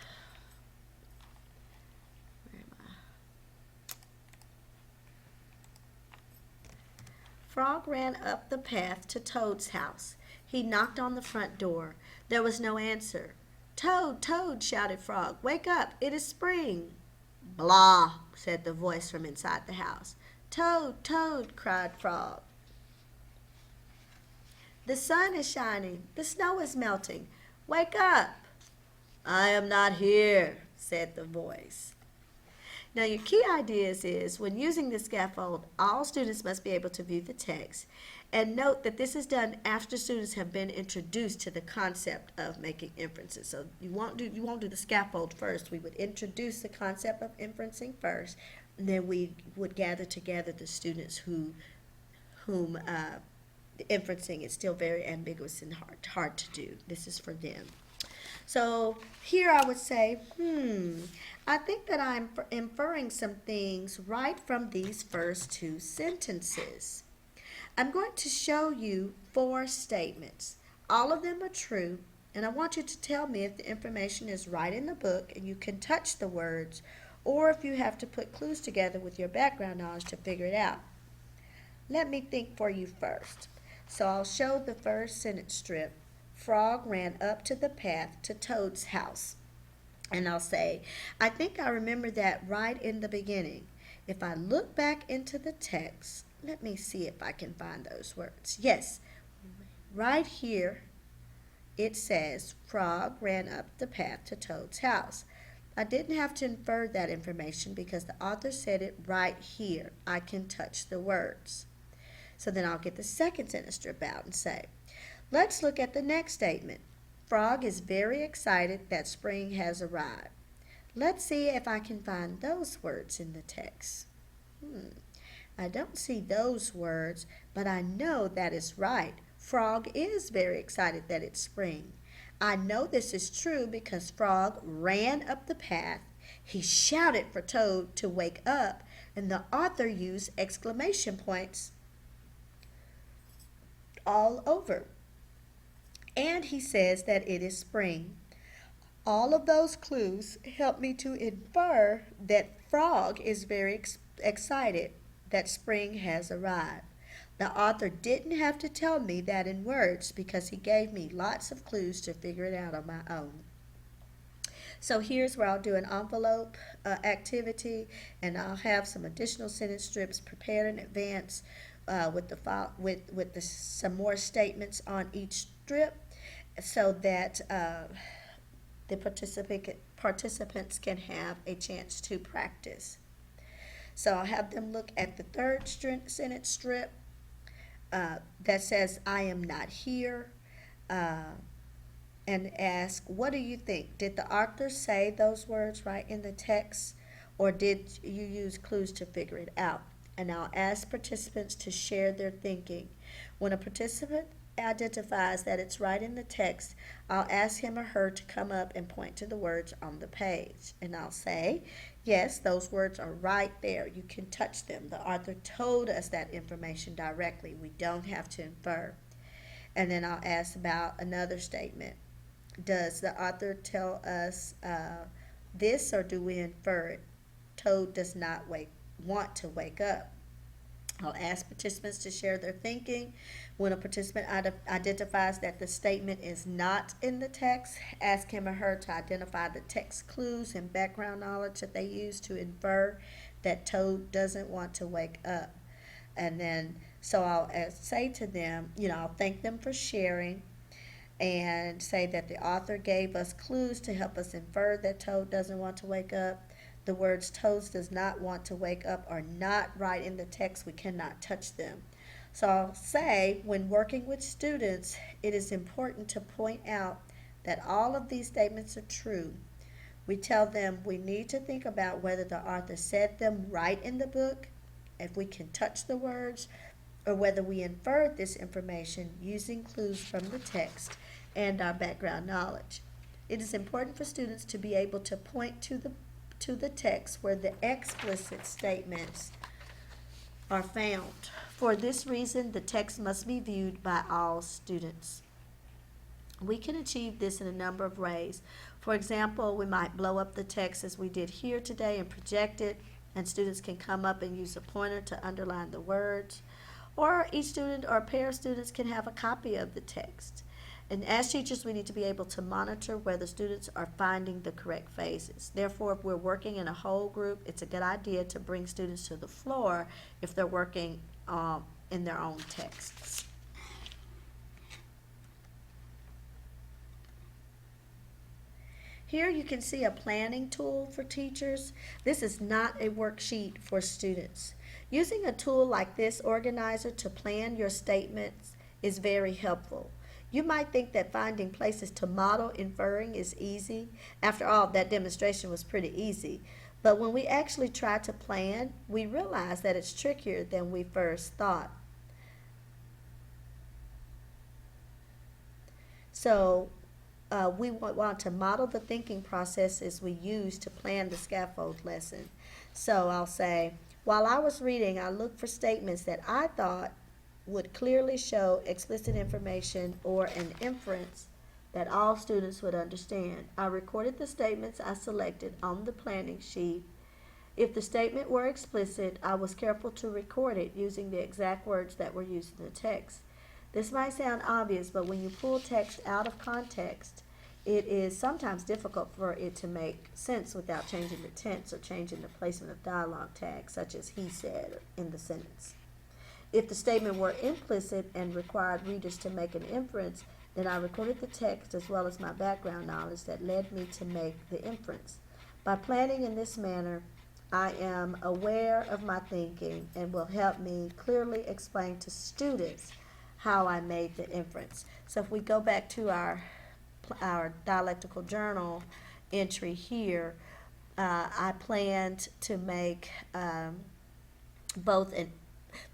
S1: Frog ran up the path to Toad's house. He knocked on the front door. There was no answer. "Toad, Toad," shouted Frog, "wake up, it is spring." "Blah," said the voice from inside the house. "Toad, Toad," cried Frog. "The sun is shining, the snow is melting. Wake up." "I am not here," said the voice. Now, your key ideas is, when using the scaffold, all students must be able to view the text. And note that this is done after students have been introduced to the concept of making inferences. So you won't do the scaffold first. We would introduce the concept of inferencing first, and then we would gather together the students whom the inferencing is still very ambiguous and hard to do. This is for them. So here I would say, I think that I'm inferring some things right from these first 2 sentences. I'm going to show you 4 statements. All of them are true, and I want you to tell me if the information is right in the book and you can touch the words, or if you have to put clues together with your background knowledge to figure it out. Let me think for you first. So I'll show the first sentence strip. Frog ran up to the path to Toad's house. And I'll say, I think I remember that right in the beginning. If I look back into the text, let me see if I can find those words. Yes, right here it says, Frog ran up the path to Toad's house. I didn't have to infer that information because the author said it right here. I can touch the words. So then I'll get the second sentence strip out and say, let's look at the next statement. Frog is very excited that spring has arrived. Let's see if I can find those words in the text. I don't see those words, but I know that is right. Frog is very excited that it's spring. I know this is true because Frog ran up the path. He shouted for Toad to wake up. And the author used exclamation points all over. And he says that it is spring. All of those clues help me to infer that Frog is very excited that spring has arrived. The author didn't have to tell me that in words because he gave me lots of clues to figure it out on my own. So here's where I'll do an envelope activity, and I'll have some additional sentence strips prepared in advance with some more statements on each strip, so that the participants can have a chance to practice. So I'll have them look at the third sentence strip that says, I am not here, and ask, what do you think? Did the author say those words right in the text, or did you use clues to figure it out? And I'll ask participants to share their thinking. When a participant identifies that it's right in the text, I'll ask him or her to come up and point to the words on the page. And I'll say, yes, those words are right there. You can touch them. The author told us that information directly. We don't have to infer. And then I'll ask about another statement. Does the author tell us this, or do we infer it? Toad does not want to wake up. I'll ask participants to share their thinking. When a participant identifies that the statement is not in the text, ask him or her to identify the text clues and background knowledge that they use to infer that Toad doesn't want to wake up. And then, so I'll say to them, I'll thank them for sharing and say that the author gave us clues to help us infer that Toad doesn't want to wake up. The words Toad does not want to wake up are not right in the text. We cannot touch them. So I'll say, when working with students, it is important to point out that all of these statements are true. We tell them we need to think about whether the author said them right in the book, if we can touch the words, or whether we inferred this information using clues from the text and our background knowledge. It is important for students to be able to point to the text where the explicit statements are found. For this reason, the text must be viewed by all students. We can achieve this in a number of ways. For example, we might blow up the text as we did here today and project it, and students can come up and use a pointer to underline the words. Or each student or a pair of students can have a copy of the text. And as teachers, we need to be able to monitor whether students are finding the correct phrases. Therefore, if we're working in a whole group, it's a good idea to bring students to the floor if they're working in their own texts. Here you can see a planning tool for teachers. This is not a worksheet for students. Using a tool like this organizer to plan your statements is very helpful. You might think that finding places to model inferring is easy. After all, that demonstration was pretty easy. But when we actually try to plan, we realize that it's trickier than we first thought. So we want to model the thinking processes we use to plan the scaffold lesson. So I'll say, while I was reading, I looked for statements that I thought would clearly show explicit information or an inference that all students would understand. I recorded the statements I selected on the planning sheet. If the statement were explicit, I was careful to record it using the exact words that were used in the text. This might sound obvious, but when you pull text out of context, it is sometimes difficult for it to make sense without changing the tense or changing the placement of dialogue tags, such as he said in the sentence. If the statement were implicit and required readers to make an inference, then I recorded the text as well as my background knowledge that led me to make the inference. By planning in this manner, I am aware of my thinking and will help me clearly explain to students how I made the inference. So if we go back to our dialectical journal entry here, I planned to make both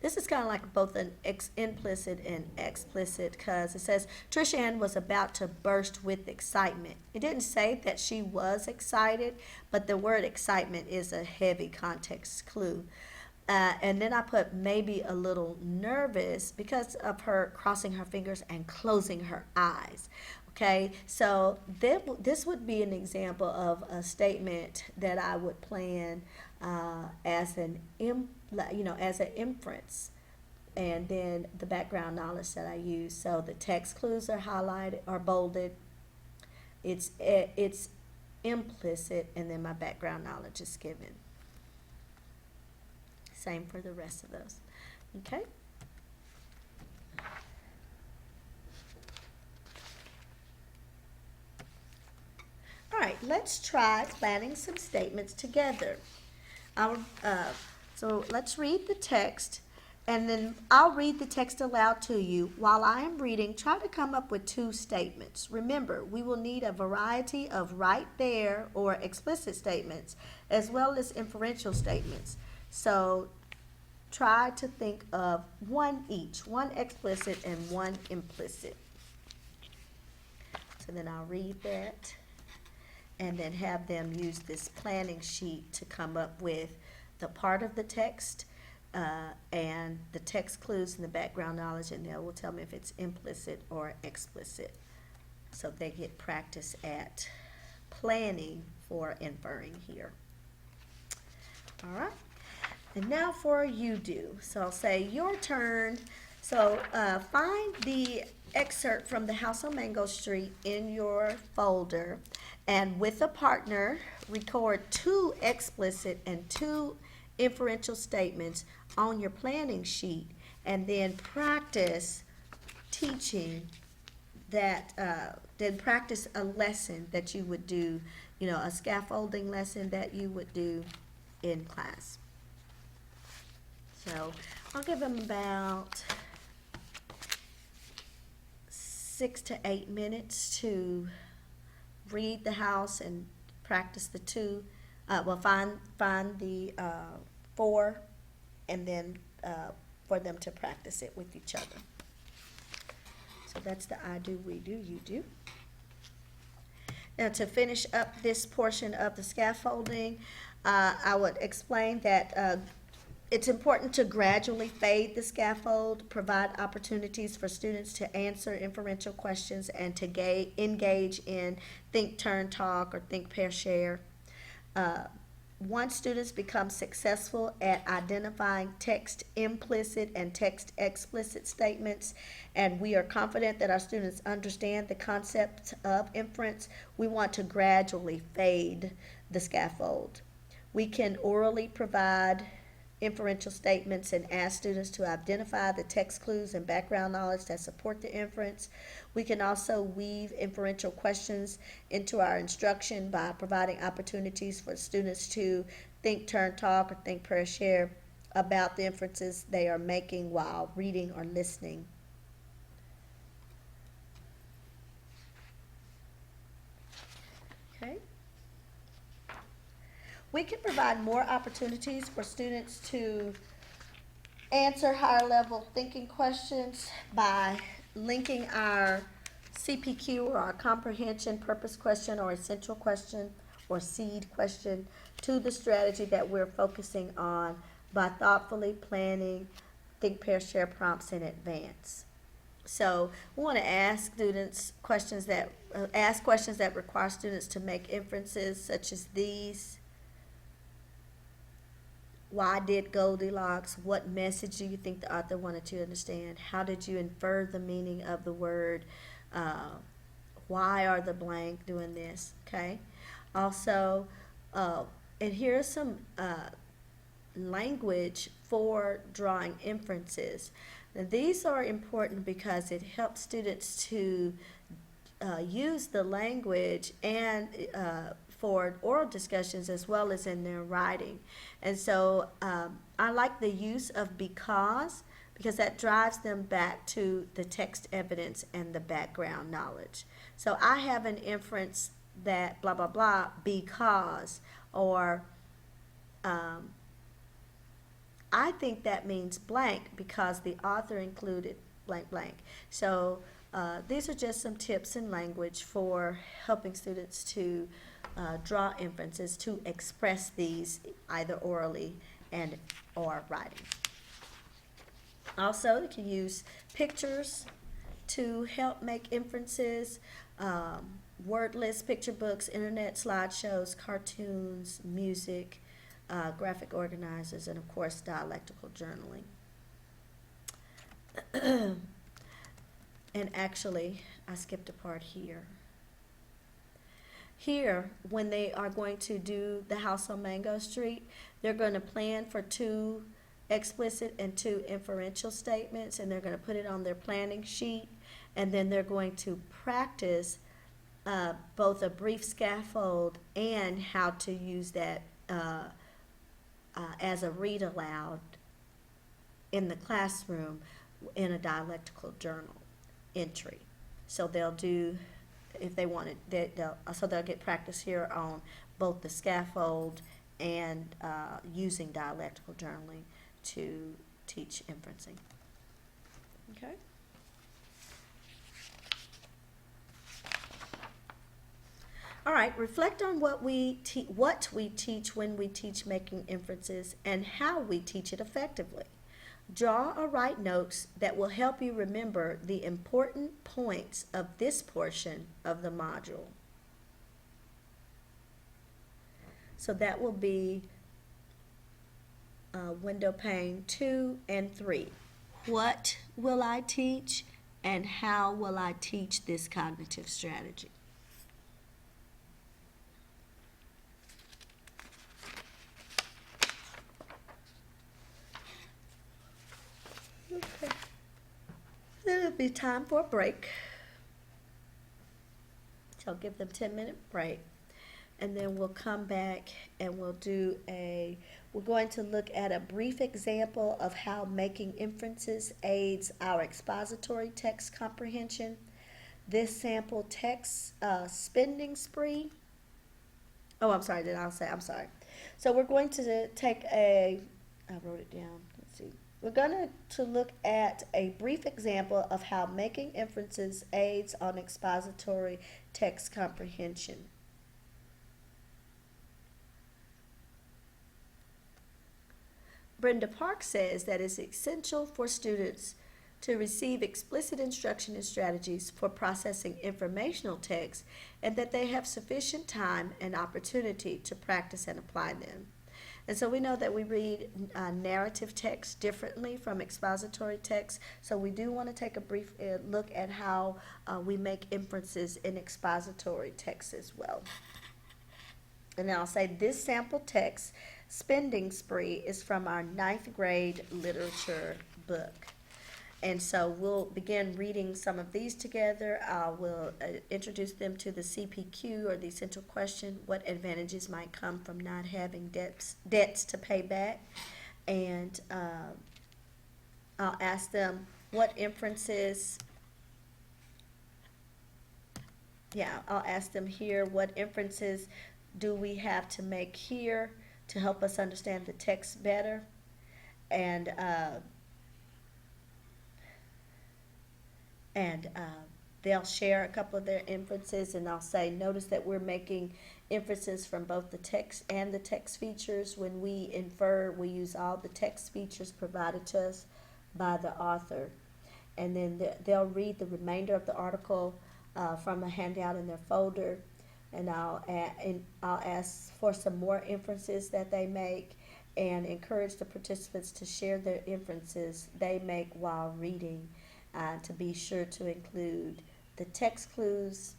S1: this is kind of like both an implicit and explicit, because it says Trish Ann was about to burst with excitement. It didn't say that she was excited, but the word excitement is a heavy context clue. And then I put maybe a little nervous because of her crossing her fingers and closing her eyes. Okay, so this would be an example of a statement that I would plan as as an inference, and then the background knowledge that I use. So the text clues are highlighted or bolded. It's implicit, and then my background knowledge is given. Same for the rest of those. Okay. All right, let's try planning some statements together. Our, so let's read the text, and then I'll read the text aloud to you. While I am reading, try to come up with 2 statements. Remember, we will need a variety of right there or explicit statements, as well as inferential statements. So try to think of one each, one explicit and one implicit. So then I'll read that, and then have them use this planning sheet to come up with the part of the text and the text clues and the background knowledge, and they will tell me if it's implicit or explicit. So they get practice at planning for inferring here. All right. And now for you do. So I'll say your turn. So find the excerpt from The House on Mango Street in your folder, and with a partner, record 2 explicit and 2 inferential statements on your planning sheet, and then practice teaching that, then practice a lesson that you would do, a scaffolding lesson that you would do in class. So I'll give them about 6 to 8 minutes to read the house and practice the 2. Find the 4, and then for them to practice it with each other. So that's the I do, we do, you do. Now to finish up this portion of the scaffolding, I would explain that it's important to gradually fade the scaffold, provide opportunities for students to answer inferential questions, and to engage in think, turn, talk, or think, pair, share. Once students become successful at identifying text implicit and text explicit statements, and we are confident that our students understand the concept of inference, we want to gradually fade the scaffold. We can orally provide inferential statements and ask students to identify the text clues and background knowledge that support the inference. We can also weave inferential questions into our instruction by providing opportunities for students to think, turn, talk, or think, pair, share about the inferences they are making while reading or listening. Okay. We can provide more opportunities for students to answer higher level thinking questions by linking our CPQ, or our comprehension, purpose question, or essential question, or seed question, to the strategy that we're focusing on by thoughtfully planning think, pair, share prompts in advance. So we want to ask students questions that require students to make inferences such as these. Why did Goldilocks? What message do you think the author wanted to understand? How did you infer the meaning of the word? Why are the blank doing this? Okay. Also, and here's some language for drawing inferences. Now, these are important because it helps students to use the language and for oral discussions as well as in their writing. And so I like the use of because that drives them back to the text evidence and the background knowledge. So I have an inference that blah, blah, blah because, or I think that means blank because the author included blank blank. So these are just some tips in language for helping students to draw inferences, to express these either orally and or writing. Also, you can use pictures to help make inferences, word lists, picture books, internet slideshows, cartoons, music, graphic organizers, and of course dialectical journaling. And actually, I skipped a part here. Here, when they are going to do the house on Mango Street, they're going to plan for 2 explicit and 2 inferential statements, and they're going to put it on their planning sheet, and then they're going to practice both a brief scaffold and how to use that as a read aloud in the classroom in a dialectical journal entry. So they'll do, if they want it, they'll get practice here on both the scaffold and using dialectical journaling to teach inferencing. Okay. All right, reflect on what we teach when we teach making inferences and how we teach it effectively. Draw or write notes that will help you remember the important points of this portion of the module. So that will be window pane 2 and 3. What will I teach and how will I teach this cognitive strategy? Okay. Then it'll be time for a break. So I'll give them 10-minute break. And then we'll come back and we're going to look at a brief example of how making inferences aids our expository text comprehension. This sample text spending spree. Oh, I'm sorry, I'm sorry. So we're going to take I wrote it down. Let's see. We're going to look at a brief example of how making inferences aids on expository text comprehension. Brenda Park says that it's essential for students to receive explicit instruction and strategies for processing informational text and that they have sufficient time and opportunity to practice and apply them. And so we know that we read narrative text differently from expository text, so we do want to take a brief look at how we make inferences in expository text as well. And then I'll say this sample text, Spending Spree, is from our 9th grade literature book. And so we'll begin reading some of these together. We'll introduce them to the CPQ, or the essential question, what advantages might come from not having debts to pay back. And I'll ask them what inferences, I'll ask them here, what inferences do we have to make here to help us understand the text better? And they'll share a couple of their inferences, and I'll say, notice that we're making inferences from both the text and the text features. When we infer, we use all the text features provided to us by the author. And then they'll read the remainder of the article from a handout in their folder, and I'll ask for some more inferences that they make and encourage the participants to share their inferences they make while reading, to be sure to include the text clues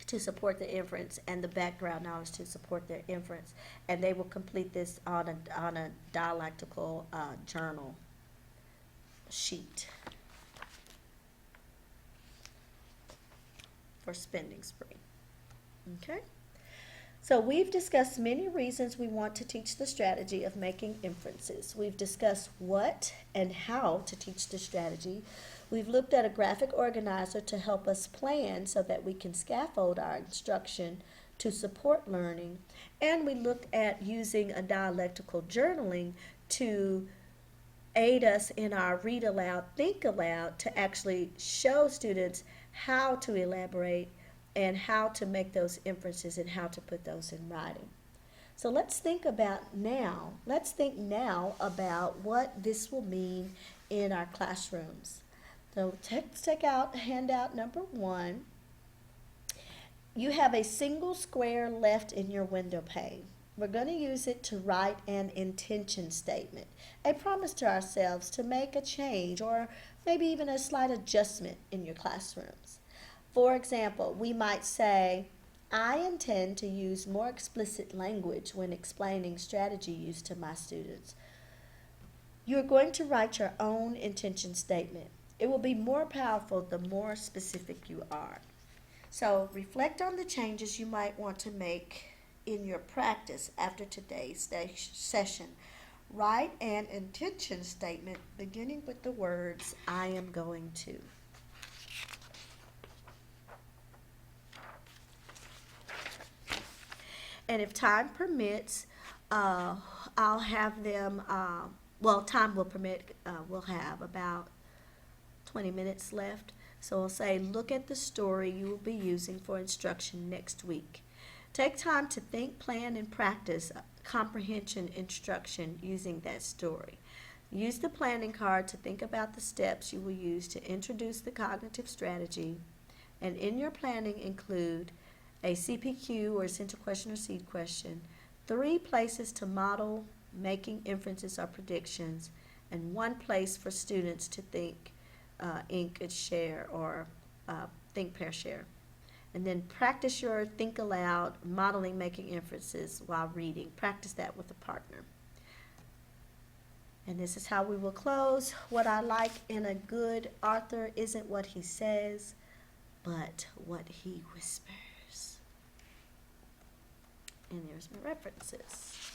S1: to support the inference and the background knowledge to support their inference. And they will complete this on a dialectical journal sheet for Spending Spree. Okay? So we've discussed many reasons we want to teach the strategy of making inferences. We've discussed what and how to teach the strategy. We've looked at a graphic organizer to help us plan so that we can scaffold our instruction to support learning. And we looked at using a dialectical journaling to aid us in our read aloud, think aloud, to actually show students how to elaborate and how to make those inferences and how to put those in writing. So let's think now about what this will mean in our classrooms. So let's take out handout number 1. You have a single square left in your window pane. We're going to use it to write an intention statement, a promise to ourselves to make a change or maybe even a slight adjustment in your classrooms. For example, we might say, I intend to use more explicit language when explaining strategy use to my students. You're going to write your own intention statement. It will be more powerful the more specific you are. So reflect on the changes you might want to make in your practice after today's session. Write an intention statement beginning with the words, I am going to. And if time permits, I'll have them, time will permit, we'll have about 20 minutes left. So I'll say, look at the story you will be using for instruction next week. Take time to think, plan, and practice comprehension instruction using that story. Use the planning card to think about the steps you will use to introduce the cognitive strategy, and in your planning include a CPQ or essential question or seed question, 3 places to model making inferences or predictions, and 1 place for students to think, ink and share, or think, pair, share. And then practice your think aloud, modeling making inferences while reading. Practice that with a partner. And this is how we will close. What I like in a good author isn't what he says, but what he whispers. And there's my references.